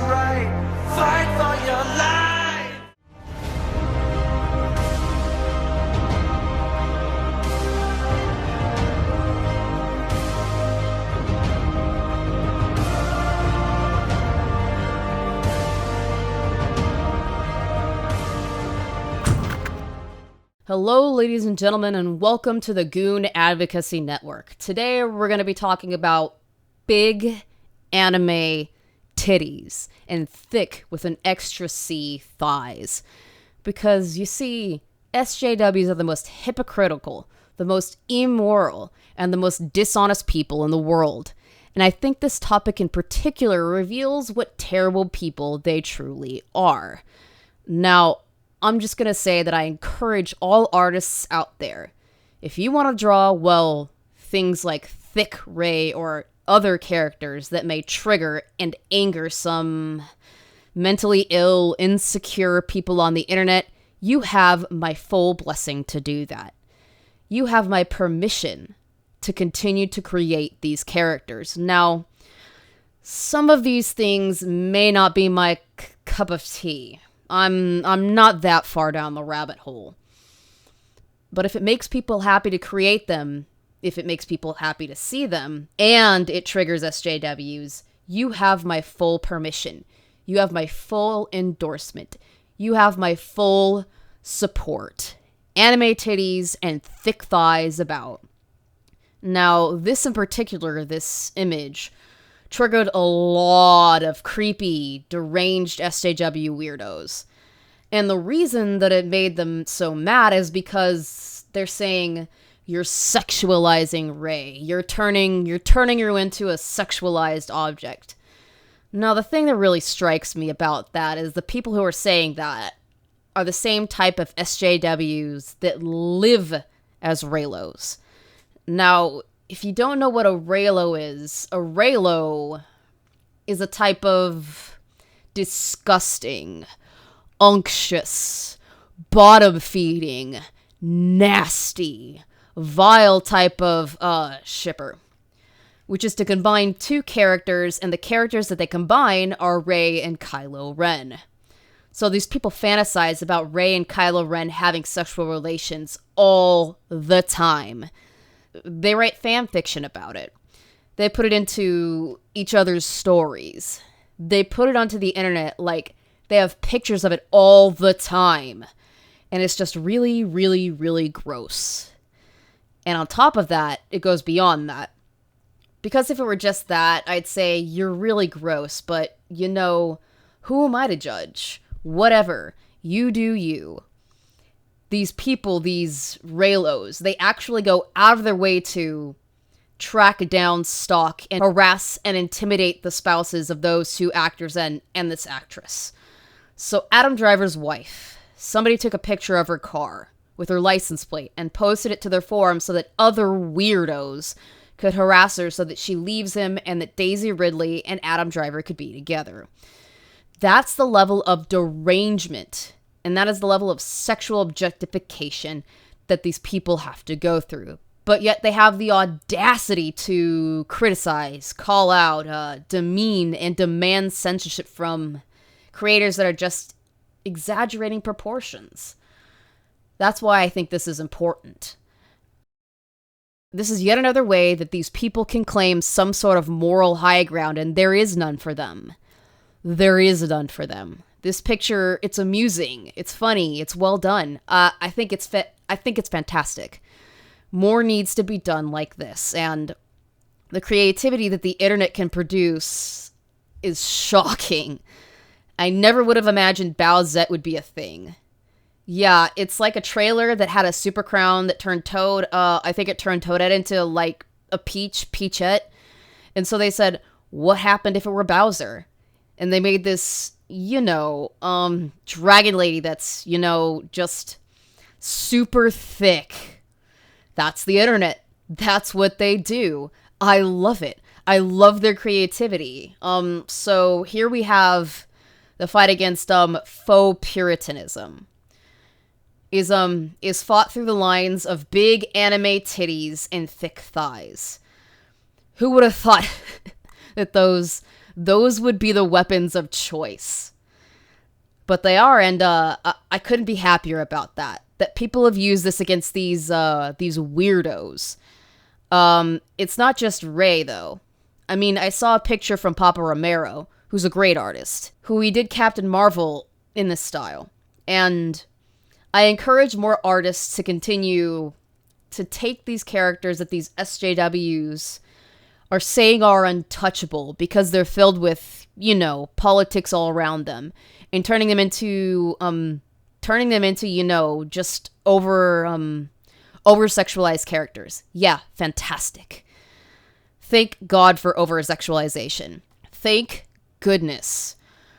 right. Fight for your life. Hello, ladies and gentlemen, and welcome to the Goon Advocacy Network. Today, we're going to be talking about big anime titties and thick with an extra C thighs. Because, you see, SJWs are the most hypocritical, the most immoral, and the most dishonest people in the world. And I think this topic in particular reveals what terrible people they truly are. Now, I'm just going to say that I encourage all artists out there, if you want to draw, well, things like thick Ray or other characters that may trigger and anger some mentally ill, insecure people on the internet, you have my full blessing to do that. You have my permission to continue to create these characters. Now, some of these things may not be my cup of tea. I'm not that far down the rabbit hole. But if it makes people happy to create them, if it makes people happy to see them, and it triggers SJWs, you have my full permission. You have my full endorsement. You have my full support. Anime titties and thick thighs about. Now, this in particular, this image, triggered a lot of creepy, deranged SJW weirdos. And the reason that it made them so mad is because they're saying, you're sexualizing Ray. You're turning her into a sexualized object. Now, the thing that really strikes me about that is the people who are saying that are the same type of SJWs that live as Raylos. Now, if you don't know what a Raylo is a type of disgusting, unctuous, bottom-feeding, nasty, vile type of shipper. Which is to combine two characters, and the characters that they combine are Rey and Kylo Ren. So these people fantasize about Rey and Kylo Ren having sexual relations all the time. They write fan fiction about it. They put it into each other's stories. They put it onto the internet, like, they have pictures of it all the time. And it's just really, really, really gross. And on top of that, it goes beyond that. Because if it were just that, I'd say, you're really gross, but, you know, who am I to judge? Whatever. You do you. These people, these Raylos, they actually go out of their way to track down, stalk, and harass and intimidate the spouses of those two actors and this actress. So Adam Driver's wife, somebody took a picture of her car with her license plate and posted it to their forum so that other weirdos could harass her so that she leaves him and that Daisy Ridley and Adam Driver could be together. That's the level of derangement. And that is the level of sexual objectification that these people have to go through. But yet they have the audacity to criticize, call out, demean, and demand censorship from creators that are just exaggerating proportions. That's why I think this is important. This is yet another way that these people can claim some sort of moral high ground, and there is none for them. There is none for them. This picture, it's amusing, it's funny, it's well done. I think it's fantastic. More needs to be done like this, and the creativity that the internet can produce is shocking. I never would have imagined Bowsette would be a thing. Yeah, it's like a trailer that had a super crown that turned Toad, I think it turned Toadette into, like, a Peachette. And so they said, what happened if it were Bowser? And they made this, dragon lady that's, just super thick. That's the internet. That's what they do. I love it. I love their creativity. So here we have the fight against, faux puritanism. Is fought through the lines of big anime titties and thick thighs. Who would have thought that those those would be the weapons of choice. But they are, and I couldn't be happier about that. That people have used this against these weirdos. It's not just Ray, though. I mean, I saw a picture from Papa Romero, who's a great artist, who he did Captain Marvel in this style. And I encourage more artists to continue to take these characters that these SJWs are saying are untouchable because they're filled with, you know, politics all around them, and turning them into, you know, just over-sexualized characters. Yeah, fantastic. Thank God for over-sexualization. Thank goodness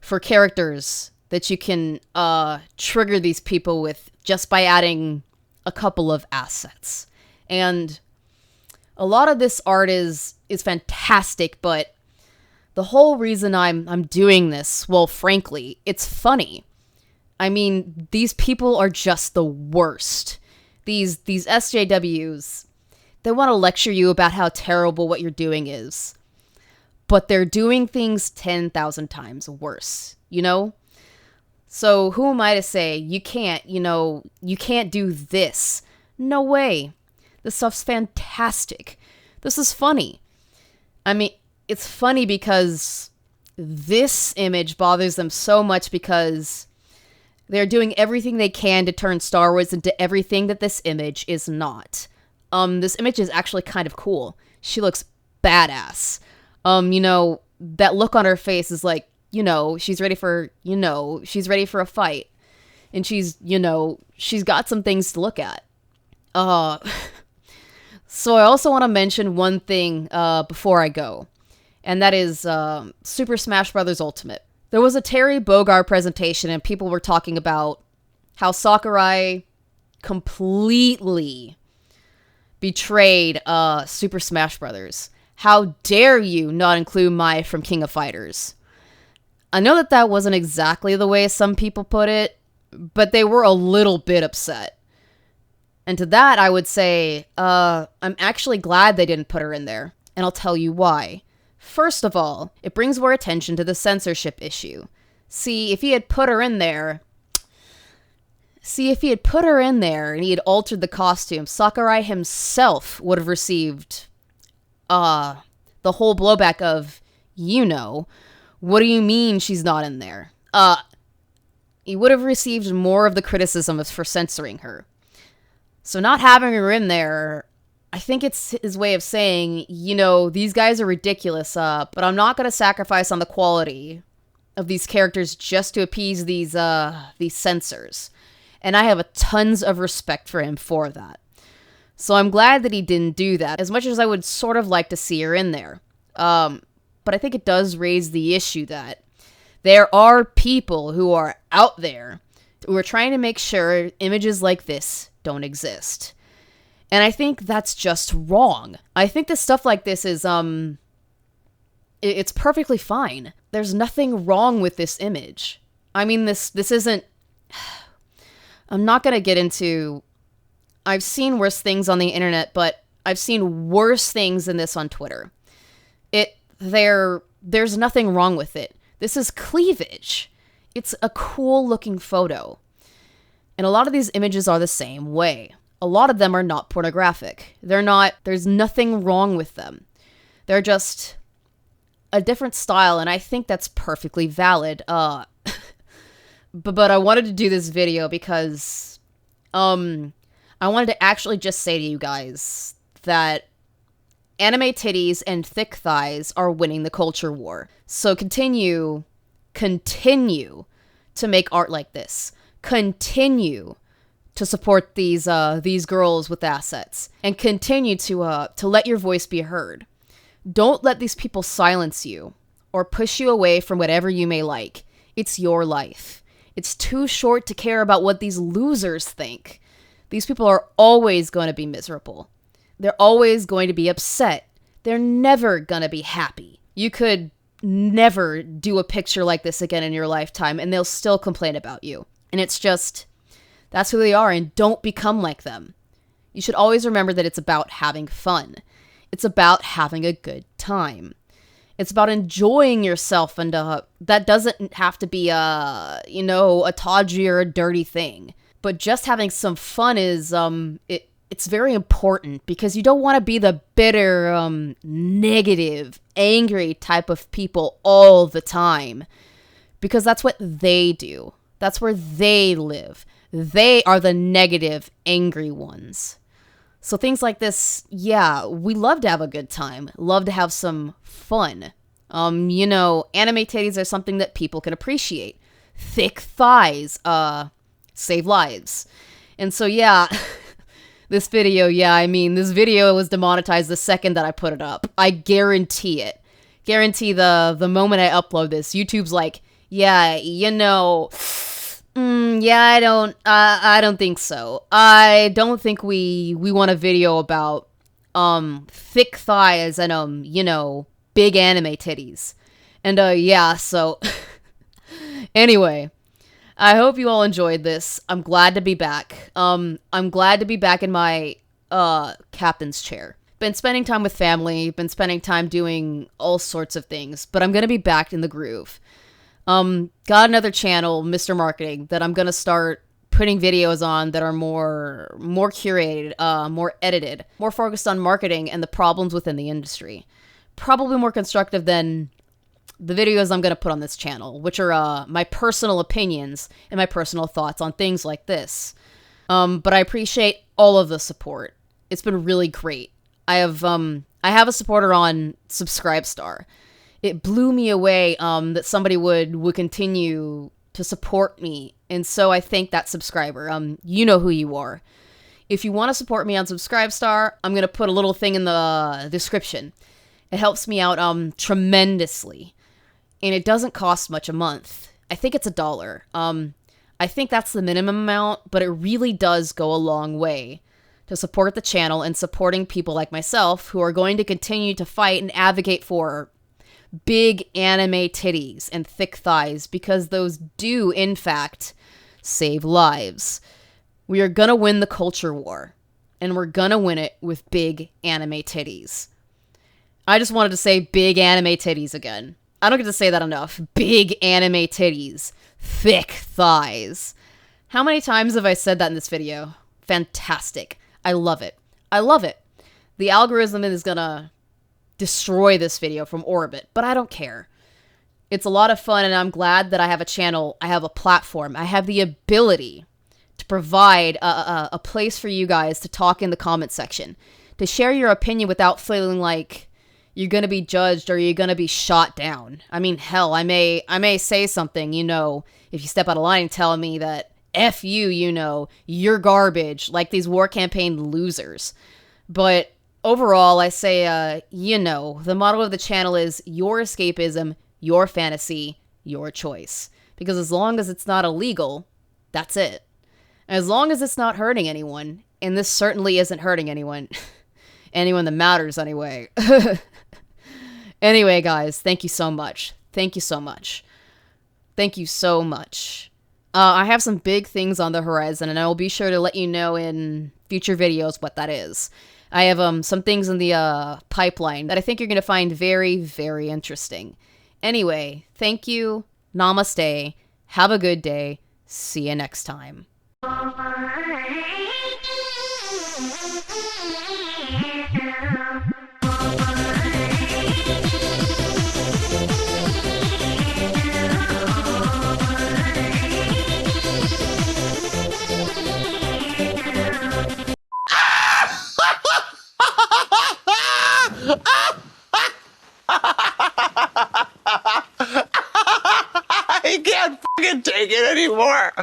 for characters that you can trigger these people with just by adding a couple of assets. And a lot of this art is fantastic, but the whole reason I'm doing this, well, frankly, it's funny. I mean, these people are just the worst. These SJWs, they want to lecture you about how terrible what you're doing is. But they're doing things 10,000 times worse, you know? So who am I to say, you can't do this? No way. This stuff's fantastic. This is funny. I mean, it's funny because this image bothers them so much because they're doing everything they can to turn Star Wars into everything that this image is not. This image is actually kind of cool. She looks badass. You know, that look on her face is like, you know, she's ready for a fight. And she's got some things to look at. So I also want to mention one thing before I go. And that is Super Smash Bros. Ultimate. There was a Terry Bogard presentation and people were talking about how Sakurai completely betrayed Super Smash Bros. How dare you not include Mai from King of Fighters? I know that wasn't exactly the way some people put it, but they were a little bit upset. And to that, I would say, I'm actually glad they didn't put her in there, and I'll tell you why. First of all, it brings more attention to the censorship issue. See, if he had put her in there and he had altered the costume, Sakurai himself would have received the whole blowback of, you know, what do you mean she's not in there? He would have received more of the criticism for censoring her. So not having her in there, I think it's his way of saying, you know, these guys are ridiculous, but I'm not going to sacrifice on the quality of these characters just to appease these censors. And I have tons of respect for him for that. So I'm glad that he didn't do that, as much as I would sort of like to see her in there. But I think it does raise the issue that there are people who are out there who are trying to make sure images like this don't exist. And I think that's just wrong. I think that stuff like this is, it's perfectly fine. There's nothing wrong with this image. I mean, this isn't... I'm not gonna get into... I've seen worse things on the internet, but I've seen worse things than this on Twitter. There's nothing wrong with it. This is cleavage. It's a cool looking photo. And a lot of these images are the same way. A lot of them are not pornographic. There's nothing wrong with them. They're just a different style, and I think that's perfectly valid. But I wanted to do this video because, I wanted to actually just say to you guys that anime titties and thick thighs are winning the culture war. So continue to make art like this. Continue to support these girls with assets, and continue to let your voice be heard. Don't let these people silence you or push you away from whatever you may like. It's your life. It's too short to care about what these losers think. These people are always going to be miserable. They're always going to be upset. They're never going to be happy. You could never do a picture like this again in your lifetime, and they'll still complain about you. And it's just, that's who they are, and don't become like them. You should always remember that it's about having fun. It's about having a good time. It's about enjoying yourself, and that doesn't have to be a tawdry or a dirty thing. But just having some fun is it's very important, because you don't want to be the bitter, negative, angry type of people all the time, because that's what they do. That's where they live. They are the negative, angry ones. So things like this, yeah, we love to have a good time. Love to have some fun. Anime titties are something that people can appreciate. Thick thighs, save lives. And so, yeah, this video was demonetized the second that I put it up. I guarantee it. Guarantee the moment I upload this, YouTube's like, yeah, I don't think so. I don't think we want a video about, thick thighs and, big anime titties. And, yeah, so, anyway, I hope you all enjoyed this. I'm glad to be back. I'm glad to be back in my, captain's chair. Been spending time with family, been spending time doing all sorts of things, but I'm gonna be back in the groove. Got another channel, Mr. Marketing, that I'm gonna start putting videos on that are more curated, more edited, more focused on marketing and the problems within the industry. Probably more constructive than the videos I'm gonna put on this channel, which are, my personal opinions and my personal thoughts on things like this. But I appreciate all of the support. It's been really great. I have a supporter on Subscribestar. It blew me away that somebody would continue to support me, and so I thank that subscriber. You know who you are. If you want to support me on Subscribestar, I'm gonna put a little thing in the description. It helps me out tremendously, and it doesn't cost much a month. I think it's $1. I think that's the minimum amount, but it really does go a long way to support the channel and supporting people like myself who are going to continue to fight and advocate for big anime titties and thick thighs, because those do, in fact, save lives. We are gonna win the culture war, and we're gonna win it with big anime titties. I just wanted to say big anime titties again. I don't get to say that enough. Big anime titties. Thick thighs. How many times have I said that in this video? Fantastic. I love it. I love it. The algorithm is gonna destroy this video from orbit, but I don't care. It's a lot of fun, and I'm glad that I have a channel, I have a platform, I have the ability to provide a place for you guys to talk in the comment section, to share your opinion without feeling like you're gonna be judged or you're gonna be shot down. I mean, hell, I may say something, if you step out of line and tell me that F you, you're garbage, like these war campaign losers. But overall, I say, the motto of the channel is your escapism, your fantasy, your choice. Because as long as it's not illegal, that's it. As long as it's not hurting anyone, and this certainly isn't hurting anyone. Anyone that matters, anyway. Anyway, guys, thank you so much. Thank you so much. Thank you so much. I have some big things on the horizon, and I will be sure to let you know in future videos what that is. I have some things in the pipeline that I think you're going to find very, very interesting. Anyway, thank you. Namaste. Have a good day. See you next time. I can't fucking take it anymore.